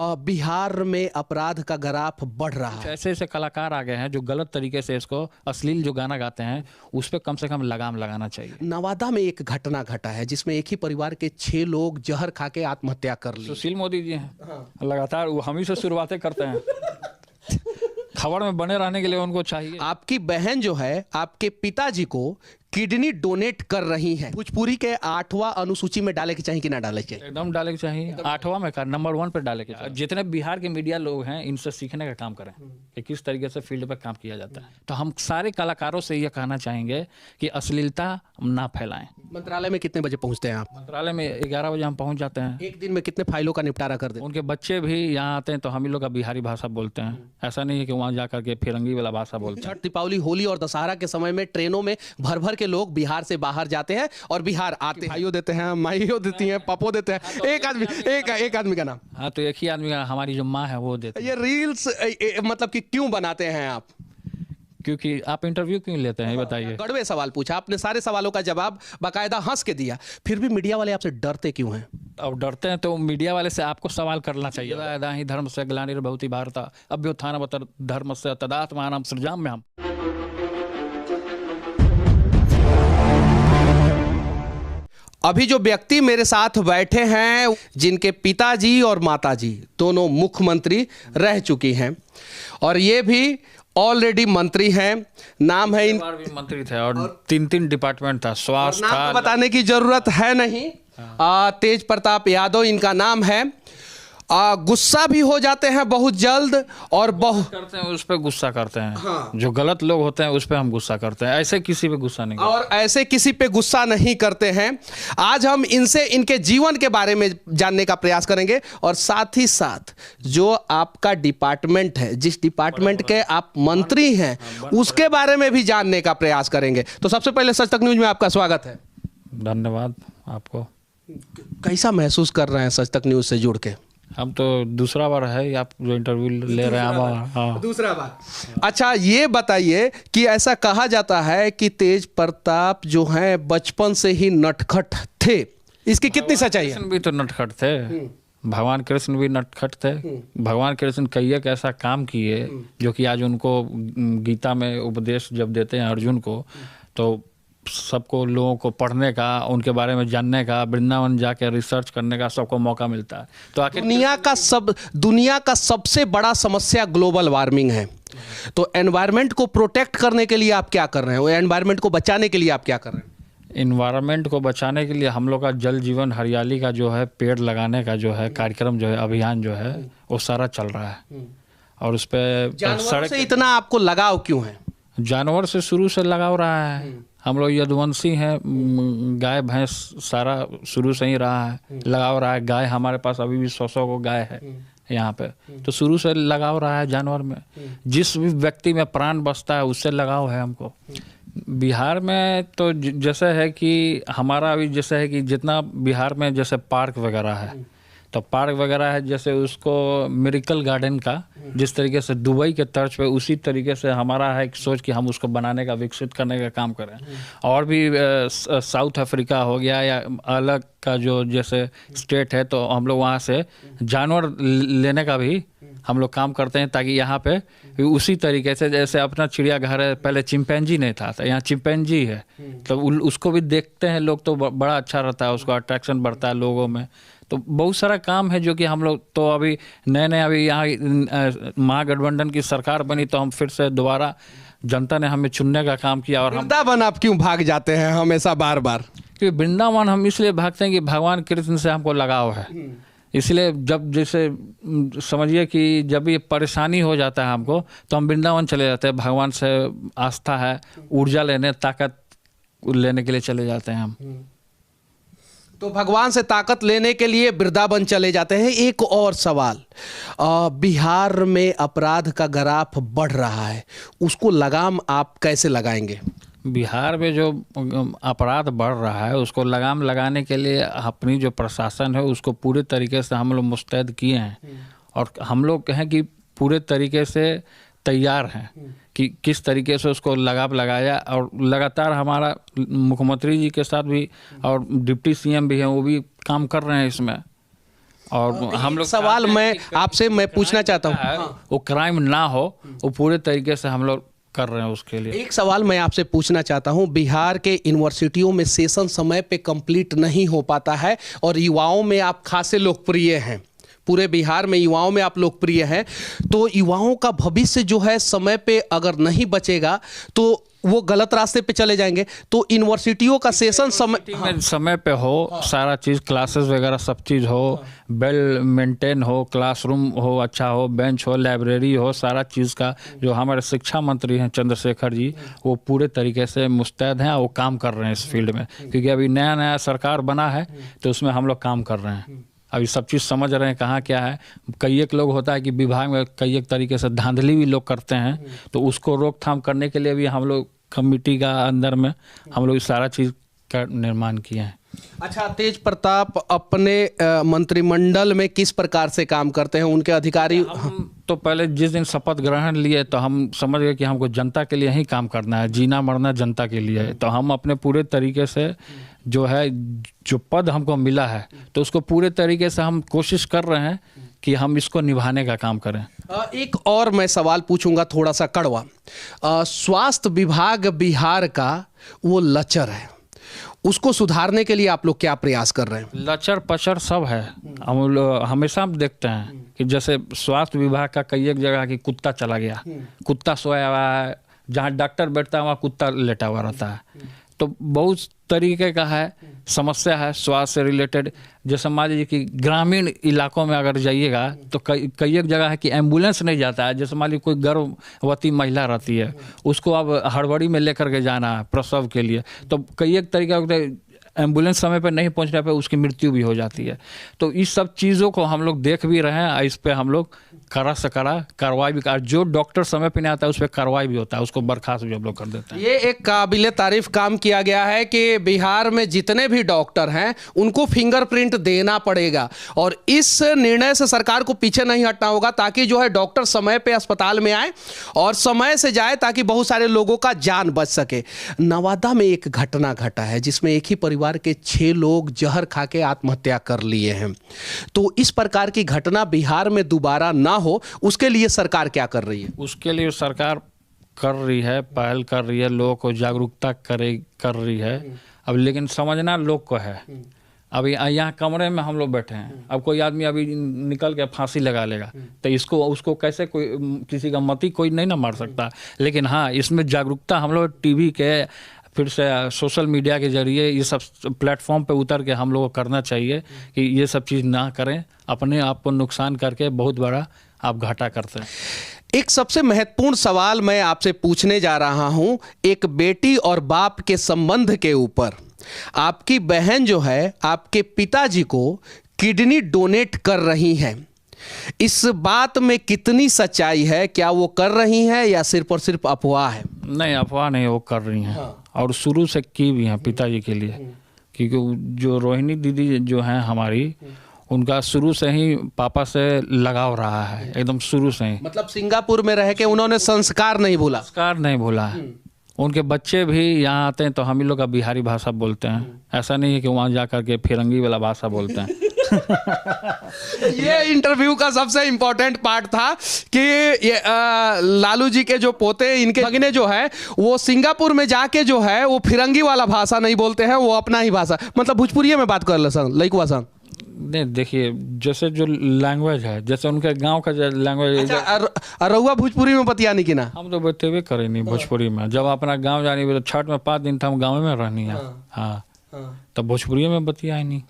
बिहार में अपराध का ग्राफ बढ़ रहा है। ऐसे ऐसे कलाकार आ गए हैं जो गलत तरीके से इसको अश्लील जो गाना गाते हैं उस पर कम से कम लगाम लगाना चाहिए। नवादा में एक घटना घटा है जिसमें एक ही परिवार के 6 लोग जहर खा के आत्महत्या कर ली। सुशील मोदी जी हैं, लगातार वो हम ही से शुरुआतें करते हैं। खबर में बने रहने के लिए उनको चाहिए। आपकी बहन जो है आपके पिताजी को किडनी डोनेट कर रही है। भोजपुरी के 8वां अनुसूची में डाले के चाहिए कि ना डाले चाहिए? एकदम डाले के चाहिए। 8वां में का नंबर 1 पे डाले के चाहिए। जितने बिहार के मीडिया लोग हैं इनसे सीखने का काम करें कि किस तरीके से फील्ड पर काम किया जाता है। तो हम सारे कलाकारों से यह कहना चाहेंगे कि अश्लीलता ना फैलाएं। मंत्रालय में कितने बजे पहुंचते हैं आप? मंत्रालय में 11 बजे हम पहुंच जाते हैं। एक दिन में कितने फाइलों का निपटारा कर देते? उनके बच्चे भी यहाँ आते हैं तो हम ही लोग का बिहारी भाषा बोलते हैं। ऐसा नहीं है कि वहाँ जाकर के फिरंगी वाला भाषा बोलते हैं। छठ, दीपावली, होली और दशहरा के समय में ट्रेनों में भर भर के लोग बिहार से बाहर जाते हैं और बिहार आते हैं। भाइयों देते हैं, माइयों देती हैं, पपो देते हैं। एक आदमी का नाम? हाँ, तो एक ही आदमी का, हमारी जो माँ है वो देती है। ये रील्स मतलब कि क्यों बनाते हैं आप? क्योंकि आप इंटरव्यू क्यों लेते हैं ये बताइए। कड़वे सवाल पूछा आपने, सारे सवालों का जवाब बाकायदा हंस के दिया, फिर भी मीडिया वाले आपसे डरते क्यों हैं? अब डरते हैं तो मीडिया वाले से आपको सवाल करना चाहिए। यदा ही धर्म से ग्लानिर्भवति भारत अभ्युत्थानमत धर्म से तदात्मानं सृजाम्यहम्। अभी जो व्यक्ति मेरे साथ बैठे हैं जिनके पिताजी और माताजी दोनों मुख्यमंत्री रह चुकी हैं और ये भी ऑलरेडी मंत्री हैं। नाम है भी मंत्री थे और 3 डिपार्टमेंट था, स्वास्थ्य था। नाम तो बताने की जरूरत है नहीं। तेज प्रताप यादव इनका नाम है। गुस्सा भी हो जाते हैं बहुत जल्द और बहुत करते हैं, उस पर गुस्सा करते हैं। हाँ। जो गलत लोग होते हैं उस पर हम गुस्सा करते हैं, ऐसे किसी पे गुस्सा नहीं करते। और ऐसे किसी पे गुस्सा नहीं करते हैं। आज हम इनसे इनके जीवन के बारे में जानने का प्रयास करेंगे और साथ ही साथ जो आपका डिपार्टमेंट है, जिस डिपार्टमेंट के आप मंत्री हैं, उसके बारे में भी जानने का प्रयास करेंगे। तो सबसे पहले सच तक न्यूज में आपका स्वागत है। धन्यवाद आपको। कैसा महसूस कर रहे हैं सच तक न्यूज से जुड़ के? हम तो दूसरा बार है आप जो इंटरव्यू ले रहे हैं। हाँ, दूसरा बार। अच्छा, ये बताइए कि ऐसा कहा जाता है कि तेज प्रताप जो हैं बचपन से ही नटखट थे, इसकी कितनी सच्चाई है? कृष्ण भी तो नटखट थे। भगवान कृष्ण भी नटखट थे। भगवान कृष्ण कई एक ऐसा काम किए जो कि आज उनको गीता में उपदेश जब देते हैं अर्जुन को, तो सबको लोगों को पढ़ने का, उनके बारे में जानने का, वृंदावन जाके रिसर्च करने का सबको मौका मिलता है। तो आखिर दुनिया का सबसे बड़ा समस्या ग्लोबल वार्मिंग है। तो एनवायरनमेंट को प्रोटेक्ट करने के लिए आप क्या कर रहे हैं? एनवायरनमेंट को बचाने के लिए आप क्या कर रहे हैं? इन्वायरमेंट को बचाने के लिए हम लोग का जल जीवन हरियाली का जो है, पेड़ लगाने का जो है कार्यक्रम जो है, अभियान जो है, वो सारा चल रहा है। और उस पर जानवरों से इतना आपको लगाव क्यों है? जानवर से शुरू से लगाव रहा है। हम लोग यदुवंशी हैं, गाय भैंस सारा शुरू से ही रहा है, लगाव रहा है। गाय हमारे पास अभी भी 100 को गाय है यहाँ पे, तो शुरू से लगाव रहा है जानवर में। जिस भी व्यक्ति में प्राण बसता है उससे लगाव है हमको। बिहार में तो जैसे है कि हमारा अभी जैसे है कि जितना बिहार में जैसे पार्क वगैरह है, तो पार्क वगैरह है जैसे उसको मिरेकल गार्डन का जिस तरीके से दुबई के तर्ज पे, उसी तरीके से हमारा है कि सोच कि हम उसको बनाने का, विकसित करने का काम करें। और भी साउथ अफ्रीका हो गया या अलग का जो जैसे स्टेट है, तो हम लोग वहाँ से जानवर लेने का भी हम लोग काम करते हैं, ताकि यहाँ पे उसी तरीके से जैसे अपना चिड़ियाघर है, पहले चिंपैंजी नहीं था, तो यहाँ चिंपैंजी है, तो उसको भी देखते हैं लोग, तो बड़ा अच्छा रहता है, उसको अट्रैक्शन बढ़ता है लोगों में। तो बहुत सारा काम है जो कि हम लोग तो अभी नए अभी यहाँ महागठबंधन की सरकार बनी तो हम फिर से दोबारा जनता ने हमें चुनने का काम किया। और वृंदावन आप क्यों भाग जाते हैं हमेशा बार बार? क्योंकि वृंदावन हम इसलिए भागते हैं कि भगवान कृष्ण से हमको लगाव है। इसलिए जब जैसे समझिए कि जब ये परेशानी हो जाता है हमको, तो हम वृंदावन चले जाते हैं। भगवान से आस्था है, ऊर्जा लेने, ताकत लेने के लिए चले जाते हैं हम। तो भगवान से ताकत लेने के लिए वृंदावन चले जाते हैं। एक और सवाल, बिहार में अपराध का ग्राफ बढ़ रहा है, उसको लगाम आप कैसे लगाएंगे? बिहार में जो अपराध बढ़ रहा है उसको लगाम लगाने के लिए अपनी जो प्रशासन है उसको पूरे तरीके से हम लोग मुस्तैद किए हैं। और हम लोग कहें कि पूरे तरीके से तैयार हैं कि किस तरीके से उसको लगाम लगाया। और लगातार हमारा मुख्यमंत्री जी के साथ भी और डिप्टी सीएम भी हैं, वो भी काम कर रहे हैं इसमें। और हम लोग सवाल मैं आपसे मैं पूछना चाहता हूँ, वो क्राइम ना हो, वो पूरे तरीके से हम लोग कर रहे हैं उसके लिए। एक सवाल मैं आपसे पूछना चाहता हूं, बिहार के यूनिवर्सिटियों में सेशन समय पे कंप्लीट नहीं हो पाता है और युवाओं में आप खासे लोकप्रिय हैं, पूरे बिहार में युवाओं में आप लोकप्रिय हैं, तो युवाओं का भविष्य जो है समय पे अगर नहीं बचेगा तो वो गलत रास्ते पे चले जाएंगे। तो यूनिवर्सिटियों का सेशन समय पे हो, सारा चीज़ क्लासेस वगैरह सब चीज़ हो, वेल मेंटेन हो, क्लासरूम हो अच्छा हो, बेंच हो, लाइब्रेरी हो, सारा चीज़ का जो हमारे शिक्षा मंत्री हैं चंद्रशेखर जी, वो पूरे तरीके से मुस्तैद हैं, वो काम कर रहे हैं इस फील्ड में, क्योंकि अभी नया नया सरकार बना है तो उसमें हम लोग काम कर रहे हैं, अभी सब चीज़ समझ रहे हैं कहाँ क्या है। कई एक लोग होता है कि विभाग में कई एक तरीके से धांधली भी लोग करते हैं, तो उसको रोकथाम करने के लिए भी हम लोग कमेटी का अंदर में हम लोग सारा चीज़ का निर्माण किए हैं। अच्छा, तेज प्रताप अपने मंत्रिमंडल में किस प्रकार से काम करते हैं, उनके अधिकारी? हम तो पहले जिस दिन शपथ ग्रहण लिए तो हम समझ गए कि हमको जनता के लिए ही काम करना है, जीना मरना जनता के लिए है, तो हम अपने पूरे तरीके से जो है जो पद हमको मिला है तो उसको पूरे तरीके से हम कोशिश कर रहे हैं कि हम इसको निभाने का काम करें। एक और मैं सवाल पूछूंगा थोड़ा सा कड़वा। स्वास्थ्य विभाग बिहार का वो लचर है, उसको सुधारने के लिए आप लोग क्या प्रयास कर रहे हैं? लचर पचर सब है, हम लोग हमेशा देखते हैं कि जैसे स्वास्थ्य विभाग का कई एक जगह कि कुत्ता चला गया, कुत्ता सोया हुआ है, जहाँ डॉक्टर बैठता है वहाँ कुत्ता लेटा हुआ रहता है, तो बहुत तरीके का है समस्या है स्वास्थ्य से रिलेटेड। जैसे मान लीजिए कि ग्रामीण इलाकों में अगर जाइएगा तो कई एक जगह है कि एम्बुलेंस नहीं जाता है, जैसे मान लीजिए कोई गर्भवती महिला रहती है, उसको अब हड़बड़ी में लेकर के जाना है प्रसव के लिए, तो कई एक तरीका एम्बुलेंस समय पर नहीं पहुंचने पर उसकी मृत्यु भी हो जाती है। तो इस सब चीज़ों को हम लोग देख भी रहे हैं, इस पर हम लोग कड़ा से कड़ा कार्रवाई भी कर, जो डॉक्टर समय पे नहीं आता है उस पर कार्रवाई भी होता है, उसको बर्खास्त भी हम लोग कर देते हैं। ये एक काबिल तारीफ काम किया गया है कि बिहार में जितने भी डॉक्टर हैं उनको फिंगरप्रिंट देना पड़ेगा, और इस निर्णय से सरकार को पीछे नहीं हटना होगा, ताकि जो है डॉक्टर समय पे अस्पताल में आए और समय से जाए, ताकि बहुत सारे लोगों का जान बच सके। नवादा में एक घटना घटा है जिसमें एक ही परिवार के 6 लोग जहर खा के आत्महत्या कर लिए हैं, तो इस प्रकार की घटना बिहार में दोबारा ना हो, उसके लिए सरकार क्या कर रही है? उसके लिए सरकार कर रही है, पहल कर रही है, लोगों को जागरूकता कर रही है। अब लेकिन समझना लोग को है, अभी यहाँ कमरे में हम लोग बैठे हैं, अब कोई आदमी अभी निकल के फांसी लगा लेगा तो इसको उसको कैसे कोई किसी का मती कोई नहीं ना मार सकता। लेकिन हाँ, इसमें जागरूकता हम लोग टीवी के फिर से सोशल मीडिया के जरिए ये सब प्लेटफॉर्म पे उतर के हम लोगों को करना चाहिए कि ये सब चीज़ ना करें, अपने आप को नुकसान करके बहुत बड़ा आप घाटा करते हैं। एक सबसे महत्वपूर्ण सवाल मैं आपसे पूछने जा रहा हूं, एक बेटी और बाप के संबंध के ऊपर। आपकी बहन जो है आपके पिताजी को किडनी डोनेट कर रही हैं, इस बात में कितनी सच्चाई है? क्या वो कर रही हैं या सिर्फ और सिर्फ अफवाह है? नहीं, अफवाह नहीं, वो कर रही हैं। और शुरू से की भी हैं पिताजी के लिए, क्योंकि जो रोहिणी दीदी जो हैं हमारी, उनका शुरू से ही पापा से लगाव रहा है, एकदम शुरू से ही। मतलब सिंगापुर में रह के उन्होंने संस्कार नहीं भूला है। उनके बच्चे भी यहाँ आते हैं तो हम ही लोग का बिहारी भाषा बोलते हैं, ऐसा नहीं है कि वहाँ जा कर के फिरंगी वाला भाषा बोलते हैं। ये इंटरव्यू का सबसे इंपॉर्टेंट पार्ट था कि ये लालू जी के जो पोते, इनके भगने जो है वो सिंगापुर में जाके जो है वो फिरंगी वाला भाषा नहीं बोलते हैं, वो अपना ही भाषा, मतलब भोजपुरी में बात कर लइकवा सन। नहीं, देखिए जैसे जो लैंग्वेज है, जैसे उनके गांव का लैंग्वेज। अच्छा, रउआ भोजपुरी में बतियानी कि ना? हम तो बतेबे करे नहीं भोजपुरी में, जब अपना गांव जानी तो छठ में 5 दिन था हम गाँव में रहनी है। हाँ, तब भोजपुरी में बतिया नहीं,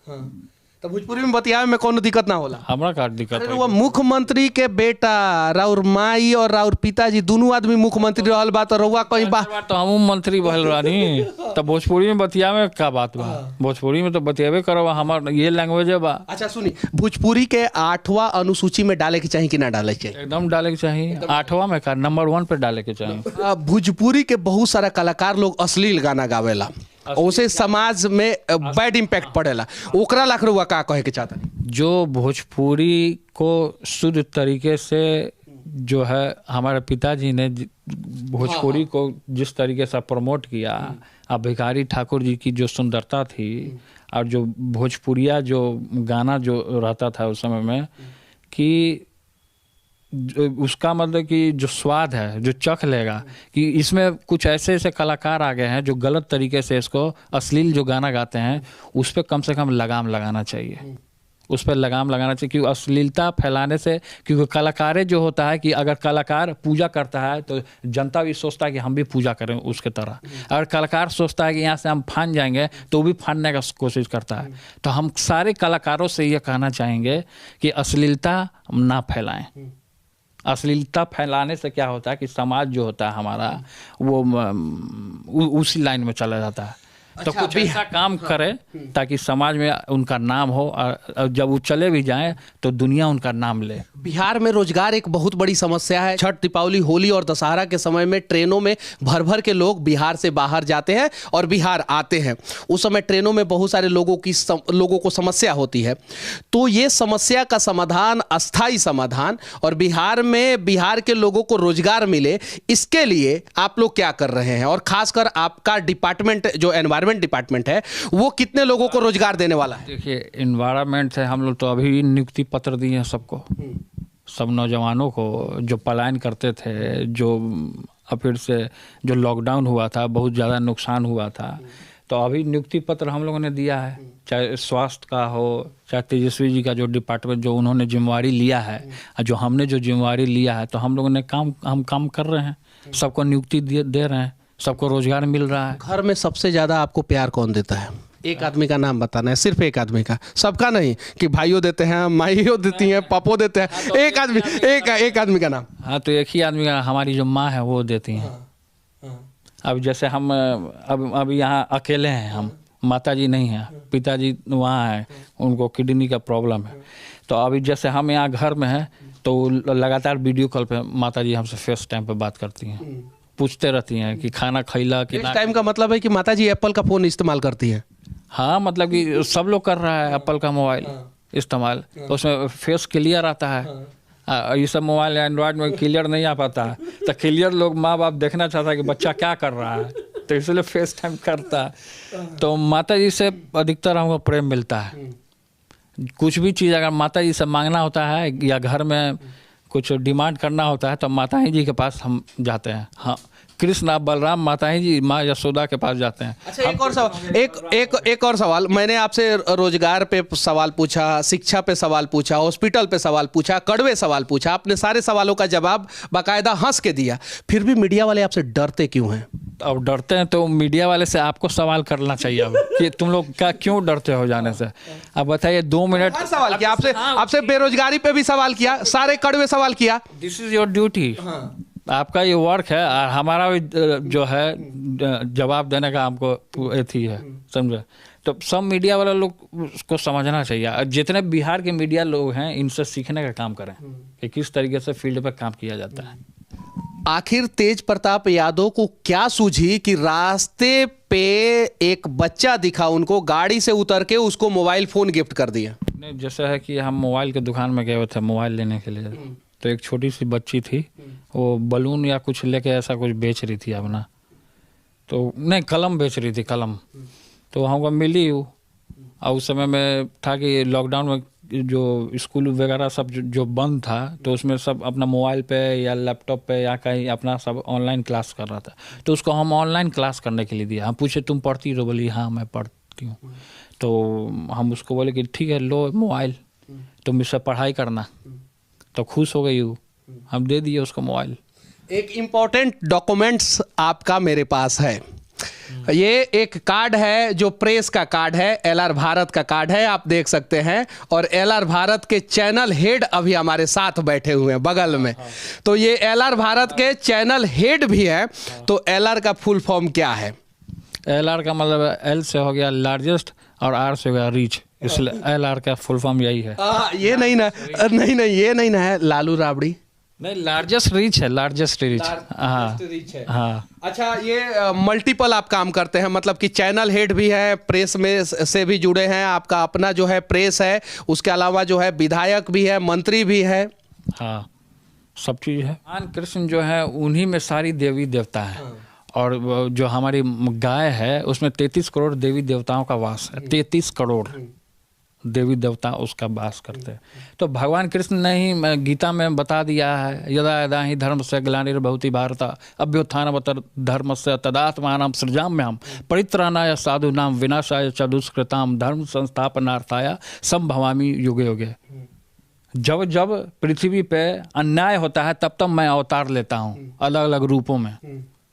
तो भोजपुरी में बतियावे में कोनो दिक्कत ना होला? हमरा का दिक्कत है। वो मुख्यमंत्री के बेटा, राउर माई और राउर पिताजी दोनों आदमी मुख्यमंत्री रहल बा, तो रउआ कहीं बात तो हम मंत्री भल रानी, तब भोजपुरी में बतियावे का बात बा? भोजपुरी में तो बतियावे करो, हमार ये लैंग्वेज है बा। अच्छा सुनी, भोजपुरी के 8वां अनुसूची में डाले के चाहिए कि ना डाले के चाहिए? एकदम डाले के चाहिए, 8वां में का नंबर 1 पे डाले के चाहिए। भोजपुरी के बहुत सारा कलाकार लोग अश्लील गाना गावेला, उसे समाज में बैड इम्पैक्ट पड़ेला, ओकरा लाख रुआ का कहे के चाहता? जो भोजपुरी को शुद्ध तरीके से जो है हमारे पिताजी ने भोजपुरी को जिस तरीके से प्रमोट किया, अब भिखारी ठाकुर जी की जो सुंदरता थी, और जो भोजपुरिया जो गाना जो रहता था उस समय में कि उसका मतलब कि जो स्वाद है जो चख लेगा कि इसमें कुछ ऐसे ऐसे कलाकार आ गए हैं जो गलत तरीके से इसको अश्लील जो गाना गाते हैं उस पर कम से कम लगाम लगाना चाहिए, उस पर लगाम लगाना चाहिए। क्योंकि अश्लीलता फैलाने से, क्योंकि कलाकारें जो होता है कि अगर कलाकार पूजा करता है तो जनता भी सोचता है कि हम भी पूजा करें उसके तरह। अगर कलाकार सोचता है कि यहाँ से हम फान जाएंगे तो वो भी फानने का कोशिश करता है। तो हम सारे कलाकारों से ये कहना चाहेंगे कि अश्लीलता ना फैलाएं। अश्लीलता फैलाने से क्या होता है कि समाज जो होता है हमारा वो उसी लाइन में चला जाता है। तो कुछ ऐसा काम करे ताकि समाज में उनका नाम हो और जब वो चले भी जाएं तो दुनिया उनका नाम ले। बिहार में रोजगार एक बहुत बड़ी समस्या है। छठ, दीपावली, होली और दशहरा के समय में ट्रेनों में भर भर के लोग बिहार से बाहर जाते हैं और बिहार आते हैं। उस समय ट्रेनों में बहुत सारे लोगों को समस्या होती है। तो ये समस्या का समाधान, अस्थायी समाधान, और बिहार के लोगों को रोजगार मिले, इसके लिए आप लोग क्या कर रहे हैं? और खासकर आपका डिपार्टमेंट जो एनवायरमेंट डिपार्टमेंट है वो कितने लोगों को रोजगार देने वाला है? देखिए, एनवायरमेंट से हम लोग तो अभी नियुक्ति पत्र दिए हैं सबको, सब नौजवानों को जो पलायन करते थे, जो फिर से जो लॉकडाउन हुआ था, बहुत ज़्यादा नुकसान हुआ था, तो अभी नियुक्ति पत्र हम लोगों ने दिया है। चाहे स्वास्थ्य का हो, चाहे तेजस्वी जी का जो डिपार्टमेंट जो उन्होंने जिम्मेवारी लिया है, जो हमने जो जिम्मेवारी लिया है, तो हम लोगों ने काम कर रहे हैं, सबको नियुक्ति दे रहे हैं, सबको रोजगार मिल रहा है। घर में सबसे ज्यादा आपको प्यार कौन देता है? एक आदमी का नाम बताना है, सिर्फ एक आदमी का, सबका नहीं कि भाइयों देते हैं, माइयों देती हैं, पापो देते हैं। एक आदमी का नाम। हाँ, तो एक ही आदमी का, हमारी जो माँ है वो देती हैं। अब जैसे हम अब यहाँ अकेले हैं, हम माता जी नहीं हैं, पिताजी वहाँ हैं, उनको किडनी का प्रॉब्लम है। तो अभी जैसे हम यहाँ घर में हैं तो लगातार वीडियो कॉल पे माता जी हमसे फेस टाइम पे बात करती हैं, पूछते रहती हैं कि खाना खैला कि इस टाइम का मतलब है कि माताजी एप्पल का फोन इस्तेमाल करती है। हाँ, मतलब कि सब लोग कर रहा है एप्पल का मोबाइल इस्तेमाल, तो उसमें फेस क्लियर आता है। ये सब मोबाइल एंड्रॉयड में क्लियर नहीं आ पाता है, तो क्लियर लोग माँ बाप देखना चाहता है कि बच्चा क्या कर रहा है, तो इसलिए फेस टाइम करता है। तो माता जी से अधिकतर हमको प्रेम मिलता है। कुछ भी चीज़ अगर माता जी से मांगना होता है या घर में कुछ डिमांड करना होता है तो माता जी के पास हम जाते हैं। हाँ, कृष्ण बलराम माता जी माँ यशोदा के पास जाते हैं। अच्छा, एक और सवाल मैंने आपसे रोजगार पे सवाल पूछा, शिक्षा पे सवाल पूछा, हॉस्पिटल पे सवाल पूछा, कड़वे सवाल पूछा, आपने सारे सवालों का जवाब बाकायदा हंस के दिया, फिर भी मीडिया वाले आपसे डरते क्यों हैं? अब डरते हैं तो मीडिया वाले से आपको सवाल करना चाहिए अब कि तुम लोग क्या क्यों डरते हो जाने से। अब बताइए, 2 मिनट सवाल किया आपसे बेरोजगारी पे भी सवाल किया, सारे कड़वे सवाल किया। दिस इज योर ड्यूटी, आपका ये वर्क है, और हमारा भी जो है जवाब देने का हमको एथी है, समझे। तो सब मीडिया वाले लोग उसको समझना चाहिए। जितने बिहार के मीडिया लोग हैं इनसे सीखने का काम करें कि किस तरीके से फील्ड पर काम किया जाता है। आखिर तेज प्रताप यादव को क्या सूझी कि रास्ते पे एक बच्चा दिखा उनको, गाड़ी से उतर के उसको मोबाइल फोन गिफ्ट कर दिया? नहीं, जैसे है कि हम मोबाइल के दुकान में गए हुए थे मोबाइल लेने के लिए, तो एक छोटी सी बच्ची थी, वो बलून या कुछ लेके ऐसा कुछ बेच रही थी अपना, तो नहीं कलम बेच रही थी, कलम। तो हमको मिली वो, और उस समय में था कि लॉकडाउन में जो स्कूल वगैरह सब जो बंद था, तो उसमें सब अपना मोबाइल पे या लैपटॉप पे या कहीं अपना सब ऑनलाइन क्लास कर रहा था। तो उसको हम ऑनलाइन क्लास करने के लिए दिया। हम पूछे तुम पढ़ती हो? बोली हाँ मैं पढ़ती हूँ। तो हम उसको बोले कि ठीक है लो मोबाइल, तुम इससे पढ़ाई करना। तो खुश हो गई वो, हम दे दिए उसको मोबाइल। एक इम्पोर्टेंट डॉक्यूमेंट्स आपका मेरे पास है, ये एक कार्ड है जो प्रेस का कार्ड है, एलआर भारत का कार्ड है, आप देख सकते हैं। और एलआर भारत के चैनल हेड अभी हमारे साथ बैठे हुए हैं बगल में। तो ये एलआर भारत के चैनल हेड भी है। तो एलआर का फुल फॉर्म क्या है? एलआर का मतलब एल से हो गया लार्जेस्ट और आर से हो गया रीच, इसलिए एलआर का फुल फॉर्म यही है। ये नहीं ना, नहीं ये नहीं ना है लालू राबड़ी? नहीं, लार्जेस्ट रीच है, लार्जेस्ट रीच। हाँ हाँ। अच्छा, ये मल्टीपल आप काम करते हैं, मतलब कि चैनल हेड भी है, प्रेस में से भी जुड़े हैं, आपका अपना जो है प्रेस है, उसके अलावा जो है विधायक भी है, मंत्री भी है। हाँ, सब चीज़ है। भगवान कृष्ण जो है उन्हीं में सारी देवी देवता है, और जो हमारी गाय है उसमें 33 करोड़ देवी देवताओं का वास है। 33 करोड़ देवी देवता उसका वास करते हैं। तो भगवान कृष्ण ने ही गीता में बता दिया है, यदा यदा ही धर्म से ग्लानिर्भवति भारत अभ्युत्थानमत धर्म से तदात्मानं सृजाम्यहम् परित्राणाय साधूनां विनाशाय च दुष्कृतां धर्म संस्थापनार्थाय संभवामि युगे युगे। जब जब पृथ्वी पे अन्याय होता है तब तब मैं अवतार लेता हूँ अलग अलग रूपों में।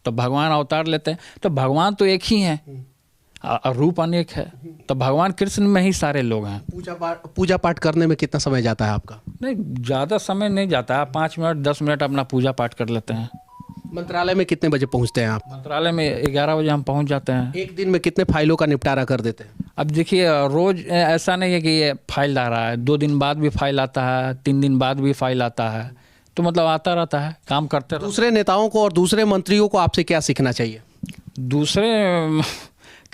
तो भगवान अवतार लेते हैं, तो भगवान तो एक ही हैं, रूप अनेक है, तो भगवान कृष्ण में ही सारे लोग हैं। पूजा पाठ करने में कितना समय जाता है आपका? नहीं, ज़्यादा समय नहीं जाता है, 5 मिनट 10 मिनट अपना पूजा पाठ कर लेते हैं। मंत्रालय में कितने बजे पहुंचते हैं आप? मंत्रालय में 11 बजे हम पहुंच जाते हैं। एक दिन में कितने फाइलों का निपटारा कर देते हैं? अब देखिए, रोज ऐसा नहीं है कि ये फाइल आ रहा है, 2 दिन बाद भी फाइल आता है, 3 दिन बाद भी फाइल आता है, तो मतलब आता रहता है, काम करते रहते हैं। दूसरे नेताओं को और दूसरे मंत्रियों को आपसे क्या सीखना चाहिए? दूसरे,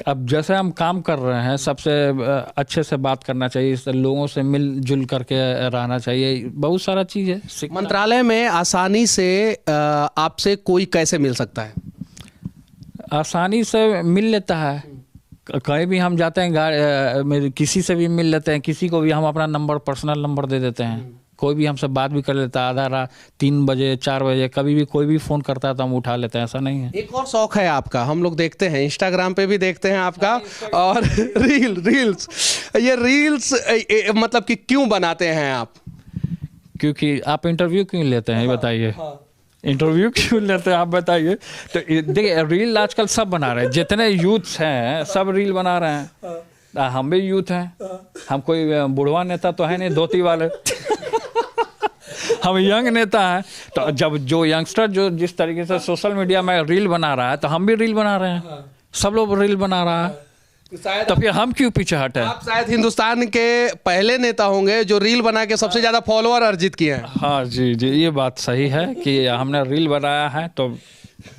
अब जैसे हम काम कर रहे हैं, सबसे अच्छे से बात करना चाहिए, लोगों से मिलजुल करके रहना चाहिए, बहुत सारा चीज़ है। मंत्रालय में आसानी से आपसे कोई कैसे मिल सकता है? आसानी से मिल लेता है, कहीं भी हम जाते हैं किसी से भी मिल लेते हैं, किसी को भी हम अपना नंबर, पर्सनल नंबर दे देते हैं, कोई भी हमसे बात भी कर लेता है। आधा रात 3 बजे 4 बजे कभी भी कोई भी फ़ोन करता है तो हम उठा लेते हैं, ऐसा नहीं है। एक और शौक है आपका, हम लोग देखते हैं इंस्टाग्राम पे भी देखते हैं आपका, और रील्स। ये रील्स मतलब कि क्यों बनाते हैं आप? क्योंकि आप इंटरव्यू क्यों लेते हैं, ये बताइए। इंटरव्यू क्यों लेते हैं आप बताइए। तो देखिए, रील आजकल सब बना रहे हैं, जितने यूथ्स हैं सब रील बना रहे हैं। हम भी यूथ हैं, हम कोई बुढ़वा नेता तो है नहीं धोती वाले हम यंग नेता हैं। तो जब जो यंगस्टर जो जिस तरीके से सोशल मीडिया में रील बना रहा है, तो हम भी रील बना रहे हैं, सब लोग रील बना रहा है, तो फिर हम क्यों पीछे हटे? आप शायद हिंदुस्तान के पहले नेता होंगे जो रील बना के सबसे ज्यादा फॉलोअर अर्जित किए हैं। हाँ जी जी, ये बात सही है कि हमने रील बनाया है तो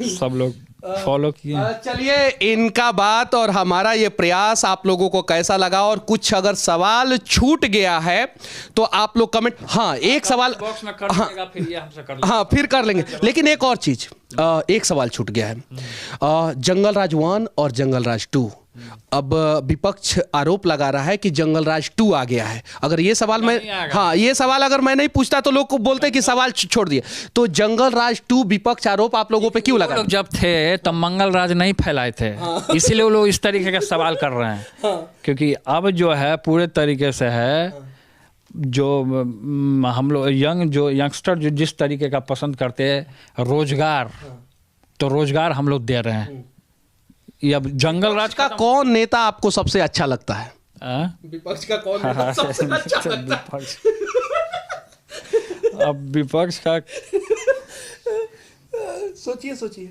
सब लोग फॉलो किए। चलिए, इनका बात और हमारा ये प्रयास आप लोगों को कैसा लगा, और कुछ अगर सवाल छूट गया है तो आप लोग कमेंट, हाँ एक सवाल बॉक्स में कर दीजिएगा, फिर ये हमसे कर लेंगे। हाँ फिर कर लेंगे। लेकिन एक और चीज, एक सवाल छूट गया है, जंगल राज 1 और जंगल राज 2। अब विपक्ष आरोप लगा रहा है कि जंगल राज 2 आ गया है। अगर ये सवाल ये सवाल अगर मैं नहीं पूछता तो लोग को बोलते कि सवाल छोड़ दिए। तो जंगल राज 2 विपक्ष आरोप आप लोगों पे क्यों लगा? लोग जब थे तब मंगल राज नहीं फैलाए थे, इसीलिए वो लोग इस तरीके का सवाल कर रहे हैं। क्योंकि अब जो है पूरे तरीके से है, जो हम लोग यंगस्टर जो जिस तरीके का पसंद करते हैं रोजगार, तो रोजगार हम लोग दे रहे हैं। अब जंगल राज का कौन नेता आपको सबसे अच्छा लगता है? विपक्ष का कौन नेता सबसे अच्छा लगता है? अब विपक्ष का सोचिए।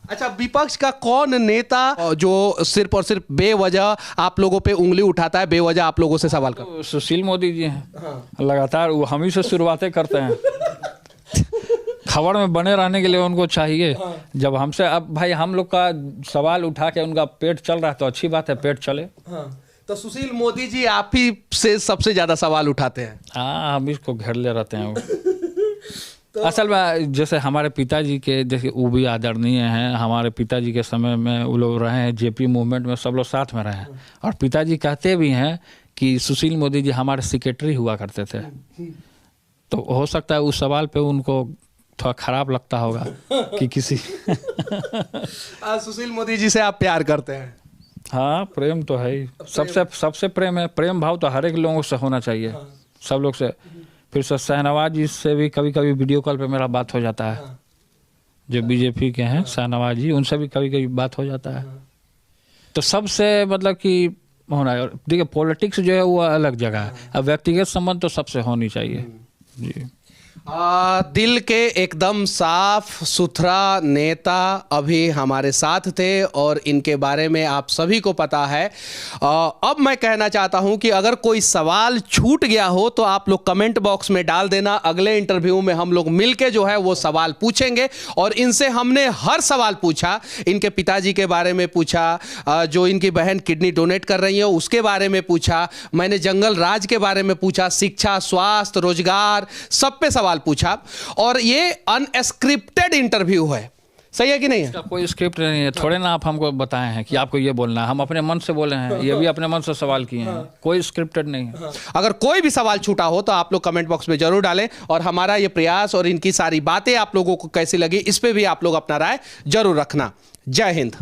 अच्छा, विपक्ष का कौन नेता जो सिर्फ और सिर्फ बेवजह आप लोगों पे उंगली उठाता है, बेवजह आप लोगों से सवाल करता है? सुशील मोदी जी हैं। लगातार वो हम ही से शुरुआतें करते हैं। खबर में बने रहने के लिए उनको चाहिए। जब हमसे, अब भाई हम लोग का सवाल उठा के उनका पेट चल रहा है तो अच्छी बात है, पेट चले। तो सुशील मोदी जी आप ही से सबसे ज्यादा सवाल उठाते हैं? हाँ, हम इसको घेर ले रहते हैं तो असल में जैसे हमारे पिताजी के, जैसे वो भी आदरणीय हैं, हमारे पिताजी के समय में वो लोग रहे हैं, जेपी मूवमेंट में सब लोग साथ में रहे हैं। और पिताजी कहते भी हैं कि सुशील मोदी जी हमारे सेक्रेटरी हुआ करते थे। तो हो सकता है उस सवाल पे उनको थोड़ा खराब लगता होगा कि किसी सुशील मोदी जी से आप प्यार करते हैं? हाँ, प्रेम तो है ही, सबसे प्रेम है। प्रेम भाव तो हर एक लोगों से होना चाहिए, सब लोग से। फिर शहनवाज जी से भी कभी कभी वीडियो कॉल पे मेरा बात हो जाता है, जो बीजेपी के हैं शहनवाज जी, उनसे भी कभी कभी बात हो जाता है। तो सबसे मतलब कि होना है। देखिए, पॉलिटिक्स जो है वो अलग जगह है, अब व्यक्तिगत संबंध तो सबसे होनी चाहिए जी। दिल के एकदम साफ सुथरा नेता अभी हमारे साथ थे और इनके बारे में आप सभी को पता है। अब मैं कहना चाहता हूं कि अगर कोई सवाल छूट गया हो तो आप लोग कमेंट बॉक्स में डाल देना। अगले इंटरव्यू में हम लोग मिलके जो है वो सवाल पूछेंगे। और इनसे हमने हर सवाल पूछा, इनके पिताजी के बारे में पूछा, जो इनकी बहन किडनी डोनेट कर रही है उसके बारे में पूछा, मैंने जंगल राज के बारे में पूछा, शिक्षा, स्वास्थ्य, रोजगार, सब पे सवाल पूछा। और ये अनस्क्रिप्टेड इंटरव्यू है, सही है कि नहीं है? इसका कोई स्क्रिप्ट नहीं है, थोड़े ना आप हमको बताए हैं कि आपको ये बोलना है, हम अपने मन से बोले हैं, ये भी अपने मन से सवाल किए हैं, कोई स्क्रिप्टेड नहीं है। अगर कोई भी सवाल छूटा हो तो आप लोग कमेंट बॉक्स में जरूर डालें, और हमारा ये प्रयास और इनकी सारी बातें आप लोगों को कैसी लगी इस पे भी आप लोग अपना राय जरूर रखना। जय हिंद।